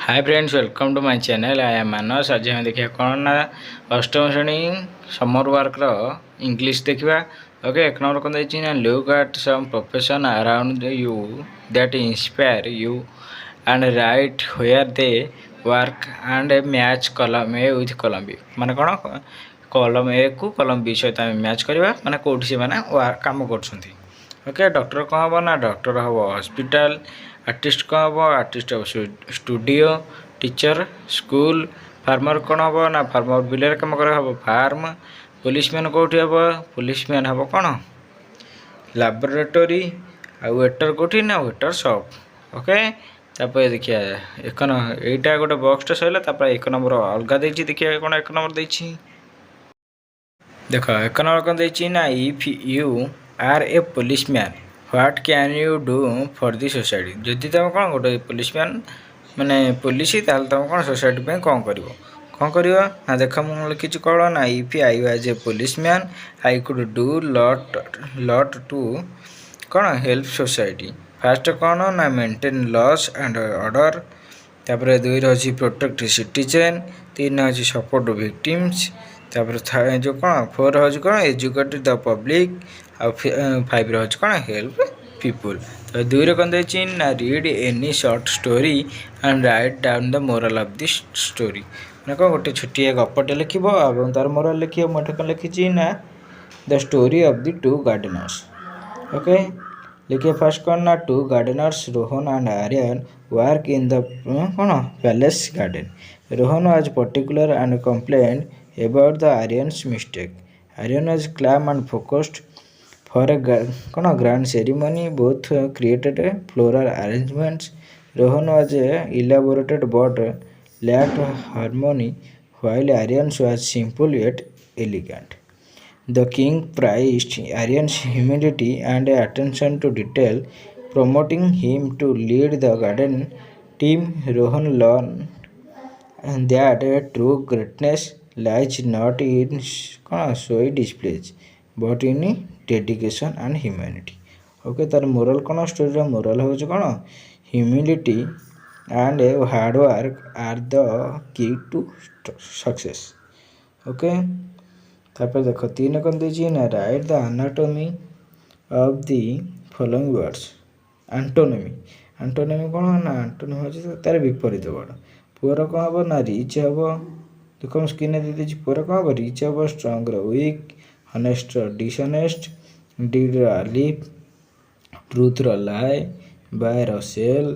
Hi friends, welcome to my channel. I am Manas. आज हम देखिए कौन ना अष्टम श्रेणी समर वर्क इंग्लिश देखा। ओके, एक नंबर कौन देखिए ना, look at some profession around you that inspire you and write where they work and match column A with कलम बी। माने कौन, कलम ए को कलम बी सहित मैच करवा, माने कौटी से माने काम कर। ओके, डॉक्टर कौन हम ना, डॉक्टर हम हॉस्पिटल। आर्टिस्ट कौन हम, आर्टिस्ट हम स्टूडियो। Teacher school. फार्मर कौन हम ना, फार्मर बिलर कम कर हम फार्म। पुलिसमैन कौटी हम, पुलिसमैन हम कौन लैबोरेटरी। आ वेटर कौटी ना, वेटर शॉप। ओके, तापर देखिए एक एटा गोटे बॉक्सटा सर एक नंबर अलग देखिए कौन एक नंबर देखिए। देख एक नंबर कौन देखिए ना, if you are a policeman what can you do for the society. जदि तुम कौन गोटे पुलिसमैन माने पुलिस, ताल तुम कौन सोसाइटी पे कौन कर ना। देख मुझे लिखी कौन ना, if I was a policeman I could do lot to कौन हेल्प सोसाइटी। फास्ट कौन ना, मेंटेन लॉस एंड ऑर्डर। तापर दुई रही प्रोटेक्ट सिटीजन। तीन अच्छी सपोर्ट विक्टिम्स। तापर जो कौन फोर हूँ कौन एजुकेट द पब्लिक। आ फाइव रही कौन हेल्प पीपुल। तो दुई कौन देखिए ना, read any short story and write down the moral of the story. मैंने कौन गोटे छोटिया गपटे लिख तार मोरल लिख। मुझे कौन लिखी ना, the story of the two gardeners. Okay, लिखिए फास्ट कौन ना, two gardeners Rohan and Aryan work in the कौन palace garden. Rohan was particular and complained about the Aryan's mistake. Aryan was calm and focused. For a grand ceremony, both created floral arrangements. Rohan was elaborated but lacked harmony, while Aryan's was simple yet elegant. The king prized Aryan's humility and attention to detail, promoting him to lead the garden team. Rohan learned and that true greatness lies not in showy displays but in dedication and humanity. Okay, तार moral कौन story moral हूँ कौन, humility and hard work are the key to success. Okay, तापर देख तीन कौन दीजिए ना, write the anatomy of the following words. Antonymy, antonymy कौन ना, एंटोनमी हो तार विपरीत वर्ड। पुअर कौन हम ना, रिच हम। देखो हम स्क्रीन दे दीजिए, पुअर कौन हम, रिच हम, strong weak, honest dishonest, dead alive, truth lie, buy sell.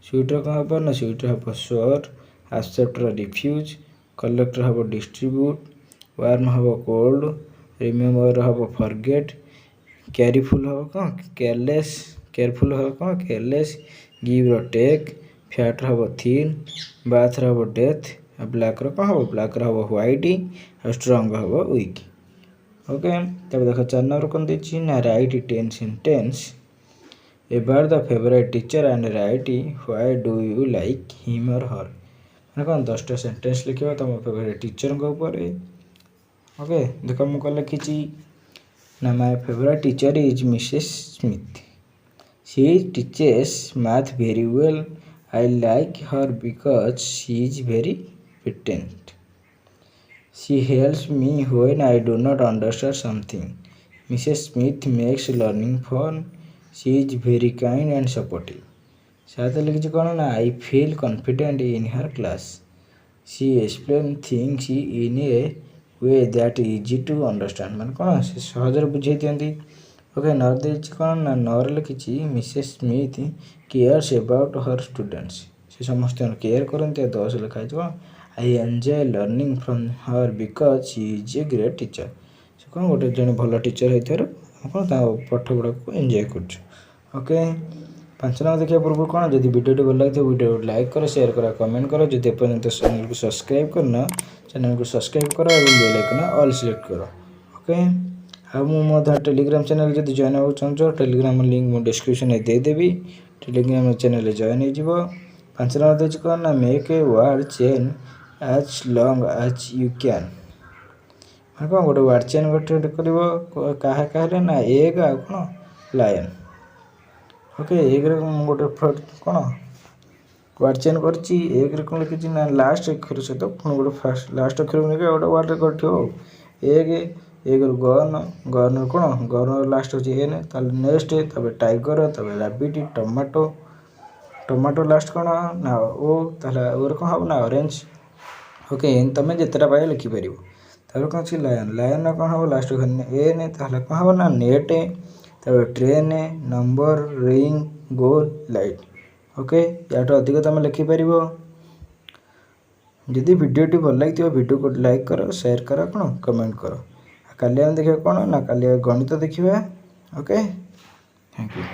Sweeter कौन हम ना, स्वीटर हम श्योर, एक्सेप्टर रिफ्यूज, कलेक्टर हम डिस्ट्रीब्यूट, वार्म हम कोल्ड, रिमेम्बर हम फॉरगेट, केयरफुल हम कौन केयरलेस, केयरफुल हम कौन केयरलेस, गिव टेक, फैट हम थिन, बाथ हम डेथ, ब्लैक कौन हम ब्लैक हम व्हाइट, स्ट्रंग हम वीक। ओके, तब देख चार नंबर कौन देखिए ना, right 10 sentence about the favourite teacher and right why do you like him और हर। मैंने कौन 10टा सेंटेंस लिखा तुम फेवरेट टीचर ऊपर। ओके, देख मुझे कौन लिखी ना, my favourite teacher is Mrs Smith. She teaches math very well. I like her because she is very patient. She helps me when I do not understand something. Mrs. Smith makes learning fun. She is very kind and supportive. साथ लिखी कौन ना, I feel confident in her class. She explains things in a way that is easy to understand. मान कौन से सहज बुझे दिखती। ओके, नर देखिए कौन ना, नर लिखी Mrs Smith cares about her students. से समस्त केयर करते। 10 लिखा है, I enjoy learning from her because she is a great teacher. से कौन गोटे जन भल टीचर होता कौन पाठ गुड़ा को एंजॉय कर। ओके, 5 नंबर देखिए पूर्व कौन, जब वीडियो भल लगे वीडियो लाइक कर, शेयर कर, कमेंट कर। जो एपर्यंत चैनल को सब्सक्राइब करना, चैनल को सब्सक्राइब कर और बेल आइकन ऑल सिलेक्ट कर। ओके, आ टेलीग्राम चैनल जब जॉइन होगा चाहो, टेलीग्राम लिंक मुझे डिस्क्रिप्शन में देदेवी। टेलीग्राम चैनल जॉइन हो। 5 नंबर देखिए कौन ना, make a word chain as long as you can. हाँ, कौन गोटे वर्ड चेन गोटे कर क्या ना, एग आ कौन लायन। ओके, एग्रे गोटे कौन वार्ड चेंज करछि एक रे कोन लिखिछि ना लास्ट अक्षर सहित पुणी गोटे फास्ट लास्ट अक्षर को लेके गोटे वार्ड रे करथियो एक एक रु गन गन कोन गन लास्ट होछि एन ताले नेक्स्ट तबे टाइगर तबे रैबिट टमाटो टमाटो लास्ट कोन ना ओ ताले और कोन हो ना ऑरेंज ओके एन तमे जेतरा पाए लिखि परिबो ताले कोन छि लायन लायन कोन हो लास्ट खन एन ताले कोन हो ना नेट तबे ट्रेन नंबर रिंग गोल लाइट ओके याठो अधिक तुम लिखिपर जदि भिडियोटी भल लगी भिडियो को लाइक करो शेयर करो कौन कमेंट करो काली हम देखिए कौन ना काली गणित देखिए ओके थैंक यू।